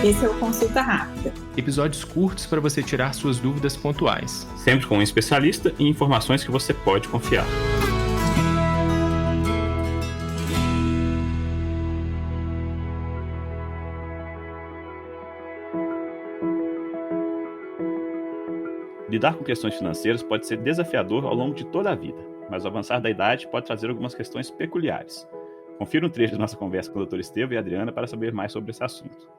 Esse é o Consulta Rápida. Episódios curtos para você tirar suas dúvidas pontuais. Sempre com um especialista e informações que você pode confiar. Lidar com questões financeiras pode ser desafiador ao longo de toda a vida, mas o avançar da idade pode trazer algumas questões peculiares. Confira um trecho da nossa conversa com o Dr. Estevam e a Adriana para saber mais sobre esse assunto.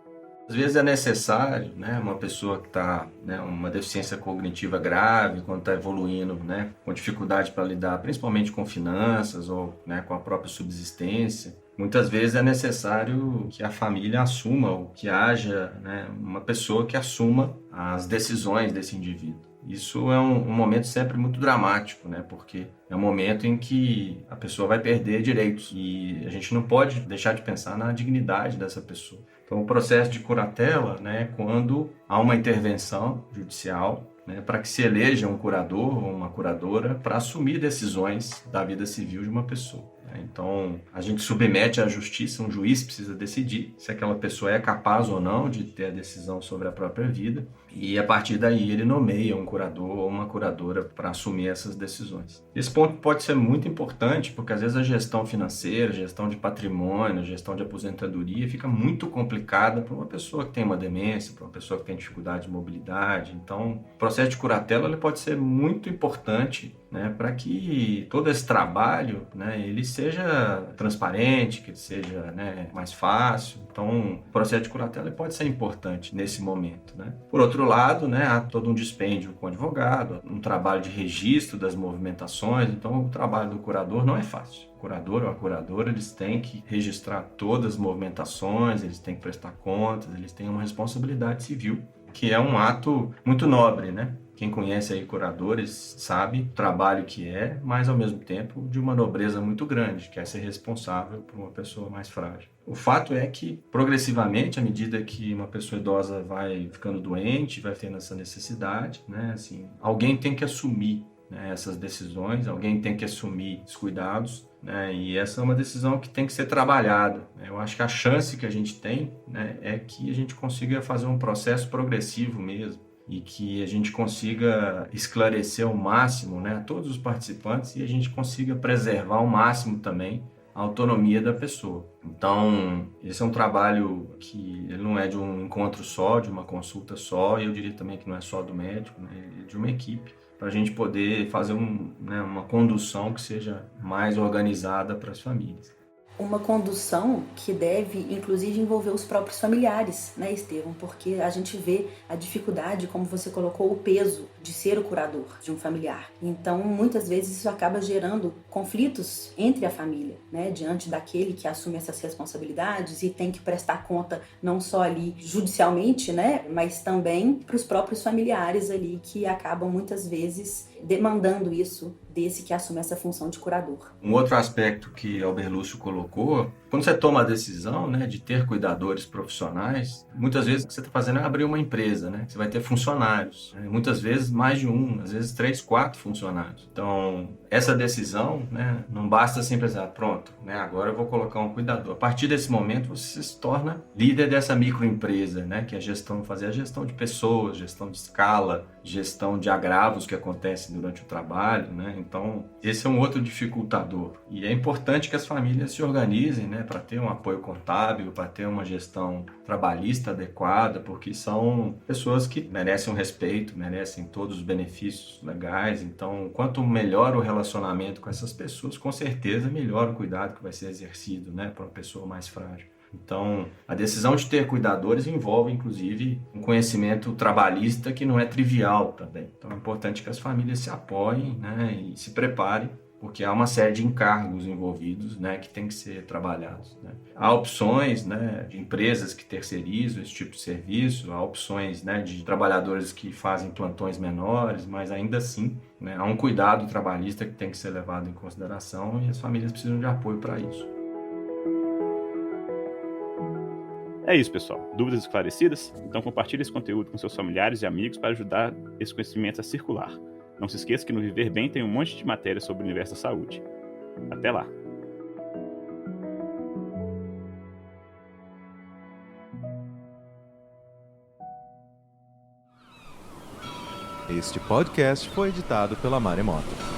Às vezes é necessário, uma pessoa que está uma deficiência cognitiva grave, quando está evoluindo, com dificuldade para lidar, principalmente com finanças ou com a própria subsistência. Muitas vezes é necessário que a família assuma, ou que haja uma pessoa que assuma as decisões desse indivíduo. Isso é um momento sempre muito dramático, porque é um momento em que a pessoa vai perder direitos e a gente não pode deixar de pensar na dignidade dessa pessoa. Então, o processo de curatela é quando há uma intervenção judicial para que se eleja um curador ou uma curadora para assumir decisões da vida civil de uma pessoa. Então, a gente submete à justiça, um juiz precisa decidir se aquela pessoa é capaz ou não de ter a decisão sobre a própria vida e, a partir daí, ele nomeia um curador ou uma curadora para assumir essas decisões. Esse ponto pode ser muito importante porque, às vezes, a gestão financeira, a gestão de patrimônio, a gestão de aposentadoria fica muito complicada para uma pessoa que tem uma demência, para uma pessoa que tem dificuldade de mobilidade. Então, o processo de curatela ele pode ser muito importante para que todo esse trabalho ele seja transparente, que ele seja mais fácil. Então, o processo de curatela pode ser importante nesse momento. Por outro lado, há todo um dispêndio com o advogado, um trabalho de registro das movimentações. Então, o trabalho do curador não é fácil. O curador ou a curadora, eles têm que registrar todas as movimentações, eles têm que prestar contas, eles têm uma responsabilidade civil, que é um ato muito nobre, Quem conhece aí curadores sabe o trabalho que é, mas ao mesmo tempo de uma nobreza muito grande, que é ser responsável por uma pessoa mais frágil. O fato é que, progressivamente, à medida que uma pessoa idosa vai ficando doente, vai tendo essa necessidade, alguém tem que assumir essas decisões, alguém tem que assumir os cuidados, e essa é uma decisão que tem que ser trabalhada. Eu acho que a chance que a gente tem é que a gente consiga fazer um processo progressivo mesmo, e que a gente consiga esclarecer ao máximo a todos os participantes e a gente consiga preservar ao máximo também a autonomia da pessoa. Então, esse é um trabalho que ele não é de um encontro só, de uma consulta só, e eu diria também que não é só do médico, é de uma equipe, para a gente poder fazer uma condução que seja mais organizada para as famílias. Uma condução que deve, inclusive, envolver os próprios familiares, Estevam? Porque a gente vê a dificuldade, como você colocou, o peso de ser o curador de um familiar. Então, muitas vezes isso acaba gerando conflitos entre a família, diante daquele que assume essas responsabilidades e tem que prestar conta não só ali judicialmente, mas também para os próprios familiares ali que acabam muitas vezes demandando isso desse que assume essa função de curador. Um outro aspecto que Albert Lúcio colocou, quando você toma a decisão de ter cuidadores profissionais, muitas vezes o que você está fazendo é abrir uma empresa, você vai ter funcionários, muitas vezes mais de um, às vezes 3, 4 funcionários. Então, essa decisão não basta simplesmente, pronto, agora eu vou colocar um cuidador. A partir desse momento, você se torna líder dessa microempresa, que é fazer a gestão de pessoas, gestão de escala, gestão de agravos que acontecem durante o trabalho, Então, esse é um outro dificultador. E é importante que as famílias se organizem, para ter um apoio contábil, para ter uma gestão trabalhista adequada, porque são pessoas que merecem um respeito, merecem todos os benefícios legais. Então, quanto melhor o relacionamento com essas pessoas, com certeza melhor o cuidado que vai ser exercido, para uma pessoa mais frágil. Então, a decisão de ter cuidadores envolve, inclusive, um conhecimento trabalhista que não é trivial também. Então, é importante que as famílias se apoiem e se preparem, porque há uma série de encargos envolvidos que tem que ser trabalhados. Há opções de empresas que terceirizam esse tipo de serviço, há opções de trabalhadores que fazem plantões menores, mas ainda assim há um cuidado trabalhista que tem que ser levado em consideração e as famílias precisam de apoio para isso. É isso, pessoal. Dúvidas esclarecidas? Então compartilhe esse conteúdo com seus familiares e amigos para ajudar esse conhecimento a circular. Não se esqueça que no Viver Bem tem um monte de matéria sobre o universo da saúde. Até lá! Este podcast foi editado pela Maremoto.